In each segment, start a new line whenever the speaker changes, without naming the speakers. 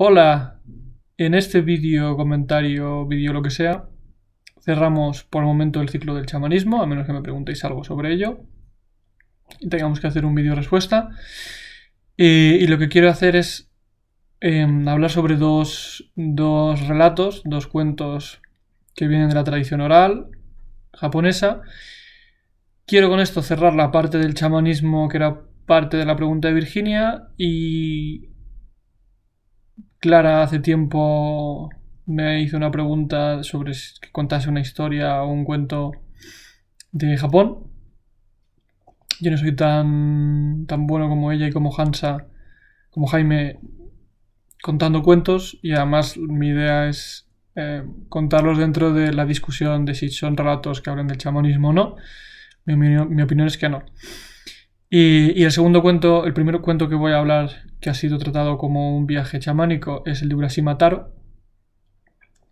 Hola, en este vídeo, comentario, vídeo lo que sea, cerramos por el momento el ciclo del chamanismo, a menos que me preguntéis algo sobre ello y tengamos que hacer un vídeo respuesta. Y lo que quiero hacer es hablar sobre dos relatos, dos cuentos que vienen de la tradición oral japonesa. Quiero con esto cerrar la parte del chamanismo que era parte de la pregunta de Virginia, y Clara hace tiempo me hizo una pregunta sobre que contase una historia o un cuento de Japón. Yo no soy tan bueno como ella y como Hansa, como Jaime, contando cuentos, y además mi idea es contarlos dentro de la discusión de si son relatos que hablan del chamanismo o no. Mi opinión es que no. Y el segundo cuento, el primer cuento que voy a hablar, que ha sido tratado como un viaje chamánico, es el de Urashima Taro,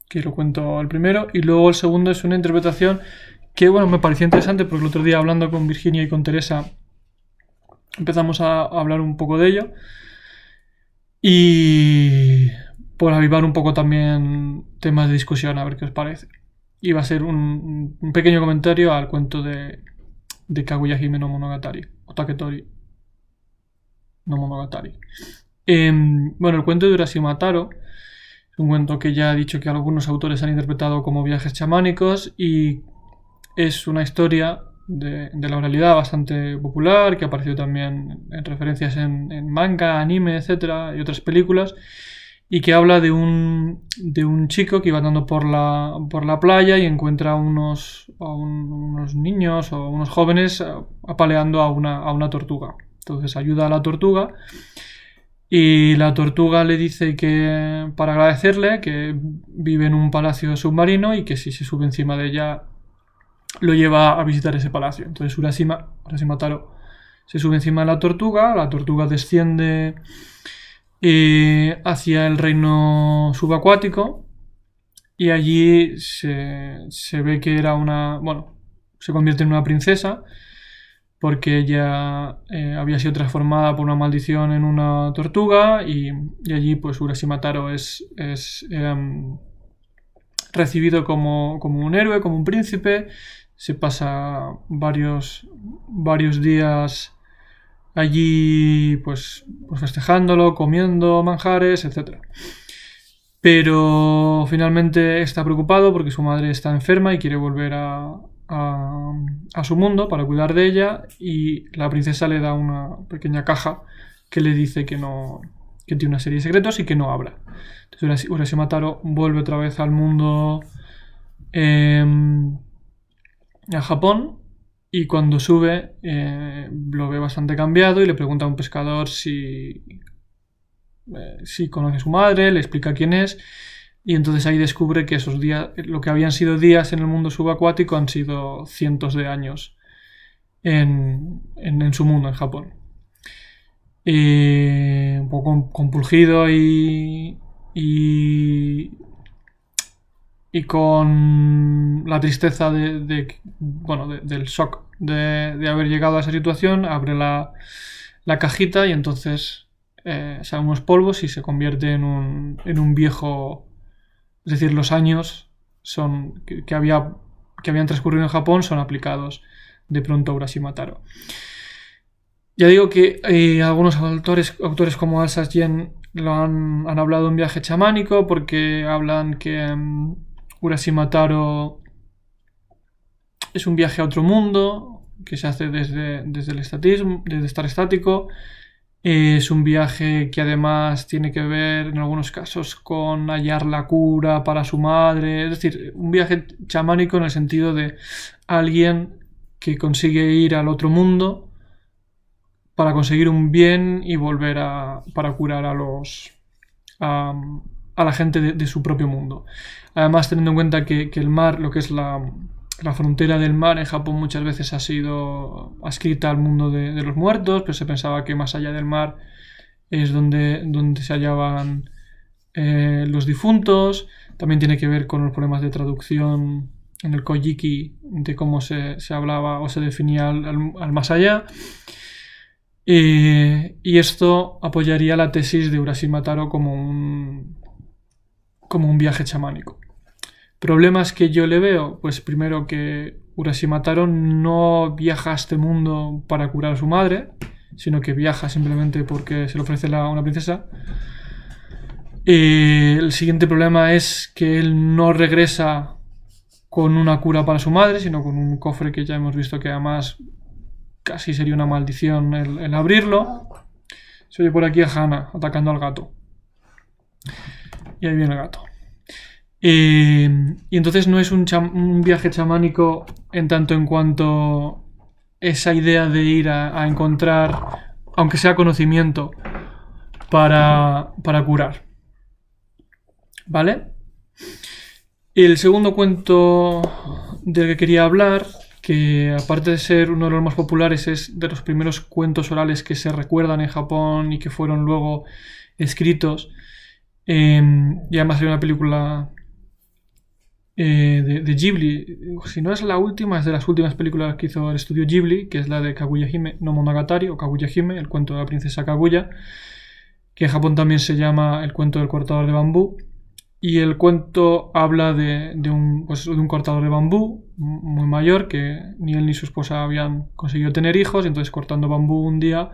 que lo cuento el primero, y luego el segundo es una interpretación que, bueno, me pareció interesante porque el otro día, hablando con Virginia y con Teresa, empezamos a hablar un poco de ello, y por avivar un poco también temas de discusión, a ver qué os parece. Y va a ser un pequeño comentario al cuento de Kaguya Hime no Monogatari, o Taketori no Monogatari. Bueno, el cuento de Urashima Taro es un cuento que ya he dicho que algunos autores han interpretado como viajes chamánicos, y es una historia de la oralidad bastante popular, que ha aparecido también en referencias en manga, anime, etcétera, y otras películas, y que habla de un chico que iba andando por la playa y encuentra a unos niños o unos jóvenes apaleando a una tortuga. Entonces ayuda a la tortuga, y la tortuga le dice que, para agradecerle, que vive en un palacio submarino y que si se sube encima de ella lo lleva a visitar ese palacio. Entonces Urashima Taro se sube encima de la tortuga desciende hacia el reino subacuático, y allí se ve que era se convierte en una princesa, porque ella había sido transformada por una maldición en una tortuga, y allí pues Urashima Taro es recibido como un héroe, como un príncipe. Se pasa varios días allí pues festejándolo, comiendo manjares, etc. Pero finalmente está preocupado porque su madre está enferma y quiere volver a su mundo para cuidar de ella, y la princesa le da una pequeña caja que le dice que tiene una serie de secretos y que no abra. Entonces Urashima Taro vuelve otra vez al mundo, a Japón, y cuando sube lo ve bastante cambiado y le pregunta a un pescador si conoce a su madre, le explica quién es, y entonces ahí descubre que esos días, lo que habían sido días en el mundo subacuático, han sido cientos de años en su mundo, en Japón. Un poco compungido y con la tristeza del shock de haber llegado a esa situación, abre la cajita, y entonces salen unos polvos y se convierte en un viejo. Es decir, los años que habían transcurrido en Japón son aplicados de pronto a Urashima Taro. Ya digo que algunos autores como Al Sasjen lo han hablado de un viaje chamánico, porque hablan que Urashima Taro es un viaje a otro mundo que se hace desde el estatismo, desde estar estático. Es un viaje que además tiene que ver en algunos casos con hallar la cura para su madre. Es decir, un viaje chamánico en el sentido de alguien que consigue ir al otro mundo para conseguir un bien y volver para curar a la gente de su propio mundo. Además, teniendo en cuenta que el mar, lo que es la frontera del mar en Japón, muchas veces ha sido adscrita al mundo de los muertos, pero se pensaba que más allá del mar es donde se hallaban los difuntos. También tiene que ver con los problemas de traducción en el Kojiki, de cómo se hablaba o se definía al más allá. Y esto apoyaría la tesis de Urashima Taro como un viaje chamánico. ¿Problemas que yo le veo? Pues primero que Urashima Taro no viaja a este mundo para curar a su madre, sino que viaja simplemente porque se le ofrece una princesa. El siguiente problema es que él no regresa con una cura para su madre, sino con un cofre que ya hemos visto que además casi sería una maldición el abrirlo. Se oye por aquí a Hana atacando al gato. Y ahí viene el gato. Y entonces no es un viaje chamánico en tanto en cuanto esa idea de ir a encontrar, aunque sea conocimiento, para curar. ¿Vale? El segundo cuento del que quería hablar, que aparte de ser uno de los más populares, es de los primeros cuentos orales que se recuerdan en Japón y que fueron luego escritos. Y además hay una película de Ghibli, si no es la última, es de las últimas películas que hizo el estudio Ghibli, que es la de Kaguya Hime no Monogatari, o Kaguya Hime, el cuento de la princesa Kaguya, que en Japón también se llama el cuento del cortador de bambú. Y el cuento habla de un cortador de bambú muy mayor, que ni él ni su esposa habían conseguido tener hijos, y entonces cortando bambú un día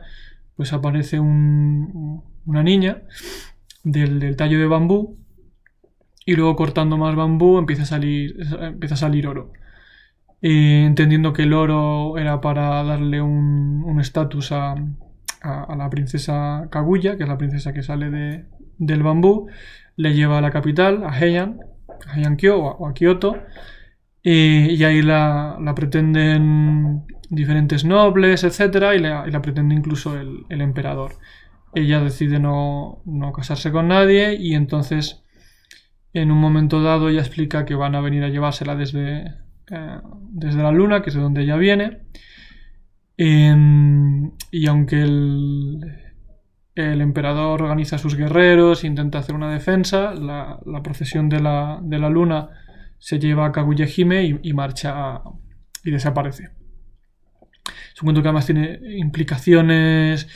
pues aparece una niña del tallo de bambú, y luego cortando más bambú empieza a salir oro. Entendiendo que el oro era para darle un estatus a la princesa Kaguya, que es la princesa que sale del bambú, le lleva a la capital, a Heian-kyo o a Kioto, y ahí la pretenden diferentes nobles, etc., y la pretende incluso el emperador. Ella decide no casarse con nadie, y entonces en un momento dado ella explica que van a venir a llevársela desde la luna, que es de donde ella viene, y aunque el emperador organiza a sus guerreros e intenta hacer una defensa, la procesión de la luna se lleva a Kaguya Hime y marcha y desaparece. Es un cuento que además tiene implicaciones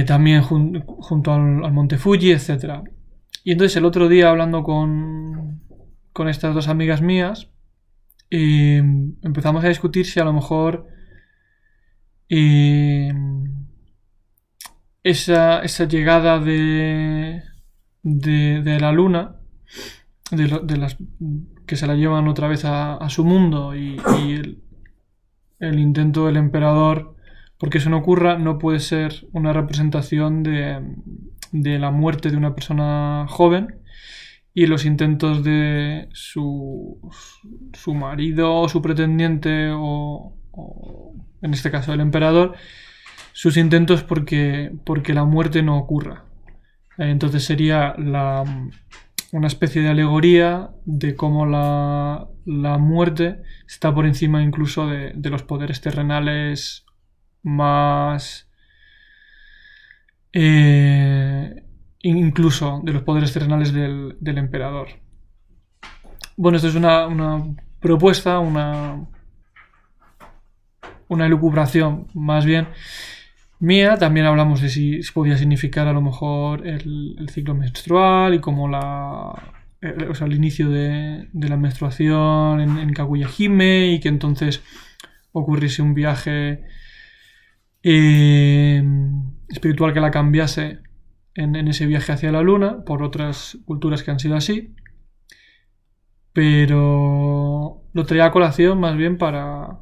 también junto al monte Fuji, etc. Y entonces el otro día, hablando con estas dos amigas mías, empezamos a discutir si a lo mejor esa llegada de la luna, de las que se la llevan otra vez a su mundo, y el intento del emperador porque eso no ocurra, no puede ser una representación de la muerte de una persona joven, y los intentos de su marido o su pretendiente, o en este caso el emperador, sus intentos porque la muerte no ocurra. Entonces sería una especie de alegoría de cómo la muerte está por encima incluso de los poderes terrenales más... incluso de los poderes terrenales del emperador. Bueno, esto es una propuesta, una elucubración más bien mía. También hablamos de si podía significar a lo mejor el ciclo menstrual y como el inicio de la menstruación en Kaguya Hime, y que entonces ocurriese un viaje espiritual que la cambiase en ese viaje hacia la luna, por otras culturas que han sido así. Pero lo traía a colación más bien para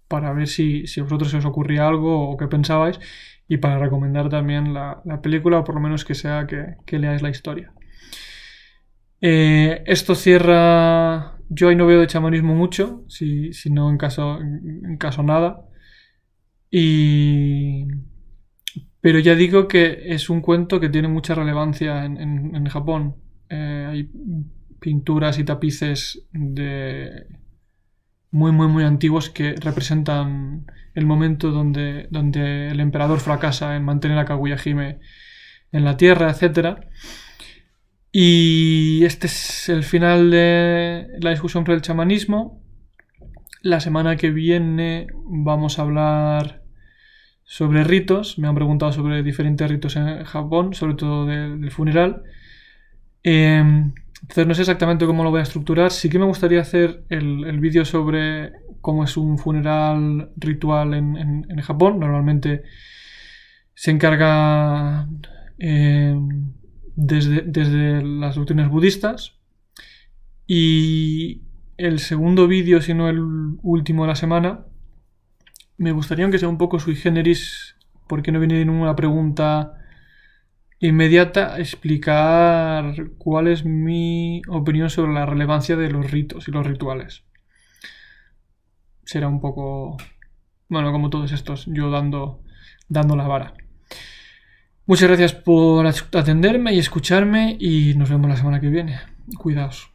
ver si a vosotros se os ocurría algo o qué pensabais, y para recomendar también la película, o por lo menos que sea que leáis la historia. Esto cierra... Yo ahí no veo de chamanismo mucho, si no en caso nada. Pero ya digo que es un cuento que tiene mucha relevancia en Japón. Hay pinturas y tapices muy, muy, muy antiguos que representan el momento donde el emperador fracasa en mantener a Kaguya Hime en la tierra, etc. Y este es el final de la discusión sobre el chamanismo. La semana que viene vamos a hablar sobre ritos. Me han preguntado sobre diferentes ritos en Japón, sobre todo del funeral. Entonces no sé exactamente cómo lo voy a estructurar. Sí que me gustaría hacer el vídeo sobre cómo es un funeral ritual en Japón. Normalmente se encarga desde las doctrinas budistas. Y el segundo vídeo, si no el último de la semana, me gustaría, aunque sea un poco sui generis, porque no viene ninguna pregunta inmediata, explicar cuál es mi opinión sobre la relevancia de los ritos y los rituales. Será un poco, bueno, como todos estos, yo dando la vara. Muchas gracias por atenderme y escucharme y nos vemos la semana que viene. Cuidaos.